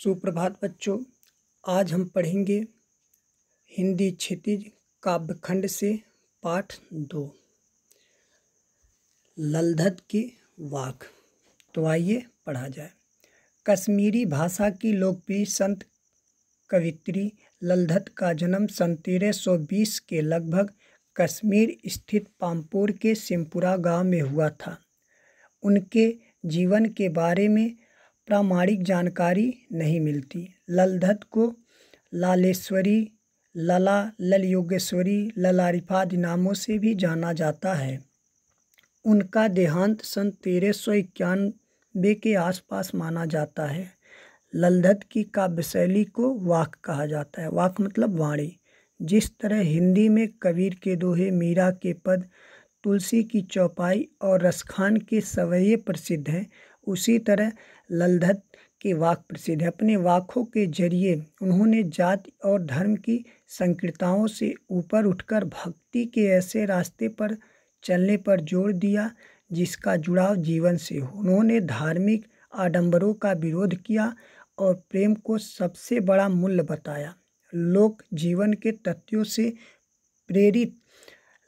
सुप्रभात बच्चों। आज हम पढ़ेंगे हिंदी क्षितिज काव्यखंड से पाठ 2 ललधत के वाक। तो आइए पढ़ा जाए। कश्मीरी भाषा की लोकप्रिय संत कवित्री ललधत का जन्म सन 1320 के लगभग कश्मीर स्थित पामपोर के सिमपुरा गांव में हुआ था। उनके जीवन के बारे में प्रामाणिक जानकारी नहीं मिलती। ललधत को लालेश्वरी, लला, ललयोगेश्वरी, ललारिफा आदि नामों से भी जाना जाता है। उनका देहांत सन 1391 के आसपास माना जाता है। ललधत की काव्य शैली को वाक कहा जाता है। वाक मतलब वाणी। जिस तरह हिंदी में कबीर के दोहे, मीरा के पद, तुलसी की चौपाई और रसखान के सवैये प्रसिद्ध हैं, उसी तरह ललधत के वाक प्रसिद्ध है। अपने वाकों के जरिए उन्होंने जाति और धर्म की संकीर्णताओं से ऊपर उठकर भक्ति के ऐसे रास्ते पर चलने पर जोर दिया जिसका जुड़ाव जीवन से हो। उन्होंने धार्मिक आडंबरों का विरोध किया और प्रेम को सबसे बड़ा मूल्य बताया। लोक जीवन के तथ्यों से प्रेरित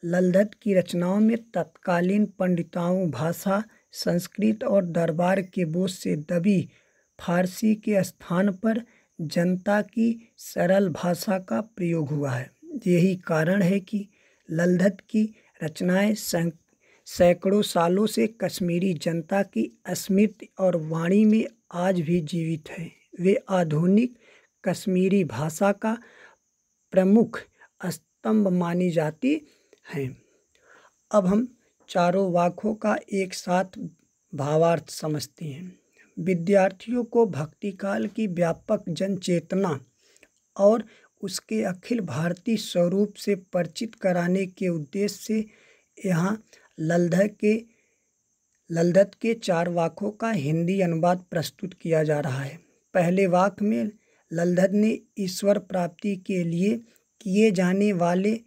ललधत की रचनाओं में तत्कालीन पंडिताओं, भाषा, संस्कृत और दरबार के बोझ से दबी फारसी के स्थान पर जनता की सरल भाषा का प्रयोग हुआ है। यही कारण है कि ललधत की रचनाएं सैकड़ों सालों से कश्मीरी जनता की स्मृति और वाणी में आज भी जीवित है। वे आधुनिक कश्मीरी भाषा का प्रमुख स्तंभ मानी जाती हैं। अब हम चारों वाकों का एक साथ भावार्थ समझते हैं। विद्यार्थियों को भक्तिकाल की व्यापक जन चेतना और उसके अखिल भारतीय स्वरूप से परिचित कराने के उद्देश्य से यहाँ ललधत के 4 वाकों का हिंदी अनुवाद प्रस्तुत किया जा रहा है। पहले वाक में ललधत ने ईश्वर प्राप्ति के लिए किए जाने वाले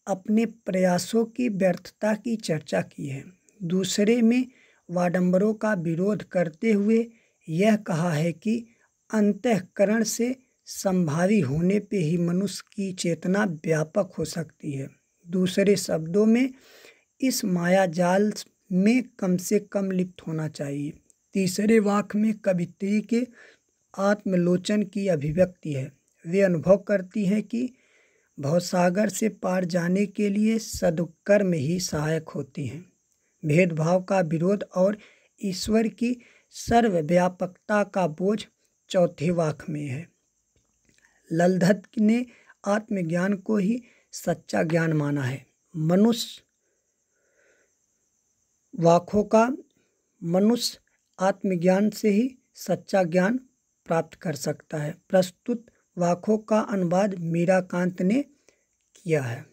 अपने प्रयासों की व्यर्थता की चर्चा की है। दूसरे में वाडंबरों का विरोध करते हुए यह कहा है कि अंतःकरण से संभावी होने पे ही मनुष्य की चेतना व्यापक हो सकती है। दूसरे शब्दों में इस माया जाल में कम से कम लिप्त होना चाहिए। तीसरे वाक में कवित्री के आत्मलोचन की अभिव्यक्ति है। वे अनुभव करती हैं कि भवसागर से पार जाने के लिए सद्कर्म ही सहायक होती हैं। भेदभाव का विरोध और ईश्वर की सर्वव्यापकता का बोझ चौथे वाक में है। ललधत ने आत्मज्ञान को ही सच्चा ज्ञान माना है। मनुष्य वाकों का मनुष्य आत्मज्ञान से ही सच्चा ज्ञान प्राप्त कर सकता है। प्रस्तुत वाकों का अनुवाद मीराकांत ने किया है।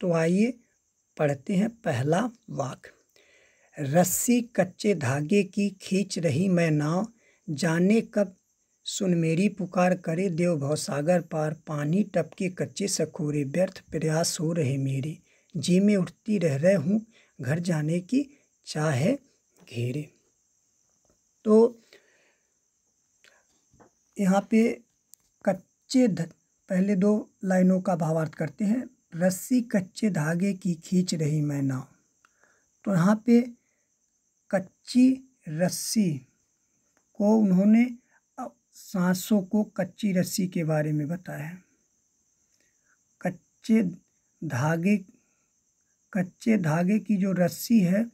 तो आइए पढ़ते हैं। पहला वाक। रस्सी कच्चे धागे की खींच रही मैं नाव, जाने कब सुन मेरी पुकार, करे देव भवसागर पार, पानी टपके कच्चे सखोरे, व्यर्थ प्रयास हो रहे मेरे, जी में उठती रह रहे हूँ, घर जाने की चाह है घेरे। तो यहाँ पे पहले 2 लाइनों का भावार्थ करते हैं। रस्सी कच्चे धागे की खींच रही मैं नाव। तो यहाँ पे कच्ची रस्सी को उन्होंने सांसों को कच्ची रस्सी के बारे में बताया है। कच्चे धागे की जो रस्सी है,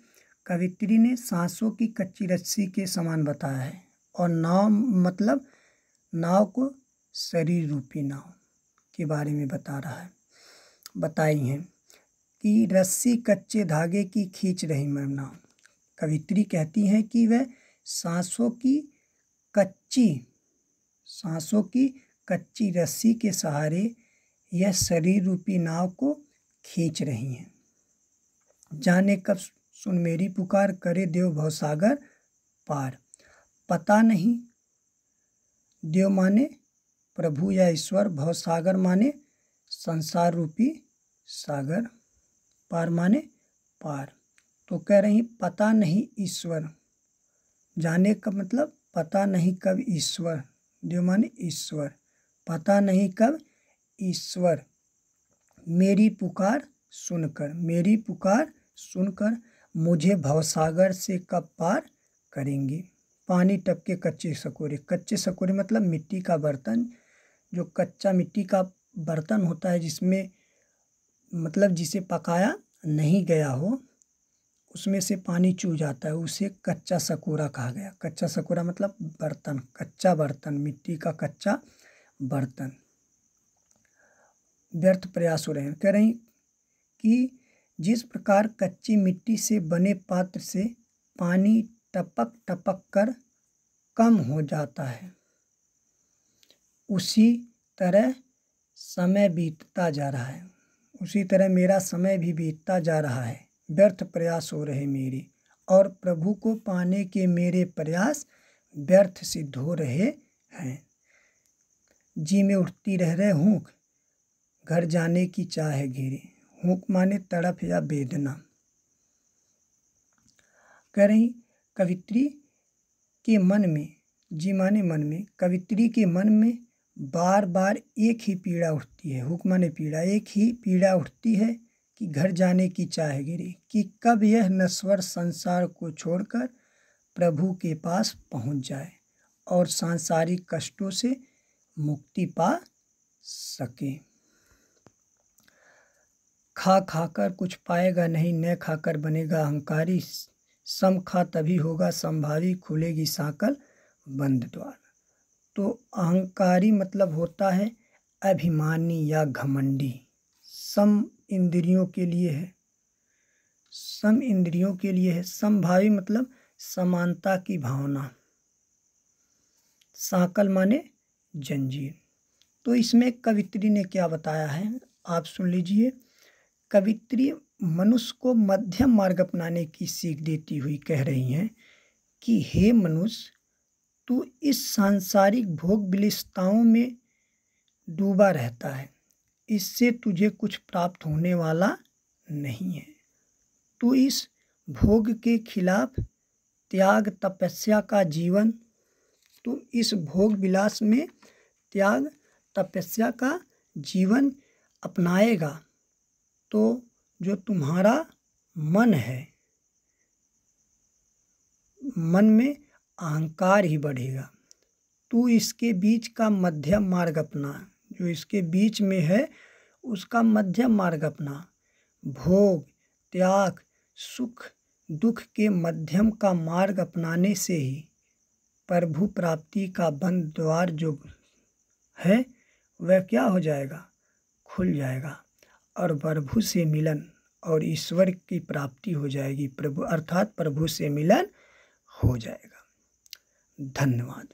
कवित्री ने सांसों की कच्ची रस्सी के समान बताया है। और नाव मतलब नाव को शरीर रूपी नाव के बारे में बताई हैं कि रस्सी कच्चे धागे की खींच रही मैं नाव। कवित्री कहती हैं कि वह सांसों की कच्ची रस्सी के सहारे यह शरीर रूपी नाव को खींच रही हैं। जाने कब सुन मेरी पुकार, करे देव भवसागर पार। पता नहीं, देव माने प्रभु या ईश्वर, भवसागर माने संसार रूपी सागर, पार माने पार। तो कह रही पता नहीं ईश्वर, जाने कब मतलब पता नहीं कब ईश्वर देव माने ईश्वर, पता नहीं कब ईश्वर मेरी पुकार सुनकर मुझे भवसागर से कब पार करेंगे। पानी टपके कच्चे सकोरे मतलब मिट्टी का बर्तन, जो कच्चा मिट्टी का बर्तन होता है जिसमें मतलब जिसे पकाया नहीं गया हो, उसमें से पानी चू जाता है, उसे कच्चा सकोरा कहा गया। कच्चा सकोरा मतलब बर्तन, कच्चा बर्तन, मिट्टी का कच्चा बर्तन। व्यर्थ प्रयास हो रहे हैं। कह रही कि जिस प्रकार कच्ची मिट्टी से बने पात्र से पानी टपक टपक कर कम हो जाता है, उसी तरह समय बीतता जा रहा है, उसी तरह मेरा समय भी बीतता जा रहा है। व्यर्थ प्रयास हो रहे मेरे, और प्रभु को पाने के मेरे प्रयास व्यर्थ सिद्ध हो रहे हैं। जी में उठती रह हूँक, घर जाने की चाह घेरे। हूँक माने तड़प या वेदना। कह रही कवित्री के मन में, जी माने मन में, कवित्री के मन में बार बार एक ही पीड़ा उठती है। हुक माने पीड़ा, एक ही पीड़ा उठती है कि घर जाने की चाह गिरी, कि कब यह नश्वर संसार को छोड़कर प्रभु के पास पहुंच जाए और सांसारिक कष्टों से मुक्ति पा सके। खा खाकर कुछ पाएगा नहीं, न खाकर बनेगा अहंकारी। सम खा तभी होगा संभावी, खुलेगी साकल बंद द्वार। तो अहंकारी मतलब होता है अभिमानी या घमंडी। सम इंद्रियों के लिए है, सम इंद्रियों के लिए है। समभावी मतलब समानता की भावना। साकल माने जंजीर। तो इसमें कवित्री ने क्या बताया है आप सुन लीजिए। कवित्री मनुष्य को मध्यम मार्ग अपनाने की सीख देती हुई कह रही हैं कि हे मनुष्य, तू इस सांसारिक भोग विलासिताओं में डूबा रहता है, इससे तुझे कुछ प्राप्त होने वाला नहीं है। तू इस भोग के खिलाफ त्याग तपस्या का जीवन, तू इस भोग विलास में त्याग तपस्या का जीवन अपनाएगा तो जो तुम्हारा मन है, मन में अहंकार ही बढ़ेगा। तू इसके बीच का मध्यम मार्ग अपना, जो इसके बीच में है उसका मध्यम मार्ग अपना। भोग त्याग सुख दुख के मध्यम का मार्ग अपनाने से ही प्रभु प्राप्ति का बंद द्वार जो है वह क्या हो जाएगा, खुल जाएगा और प्रभु से मिलन और ईश्वर की प्राप्ति हो जाएगी। प्रभु अर्थात प्रभु से मिलन हो जाएगा। धन्यवाद।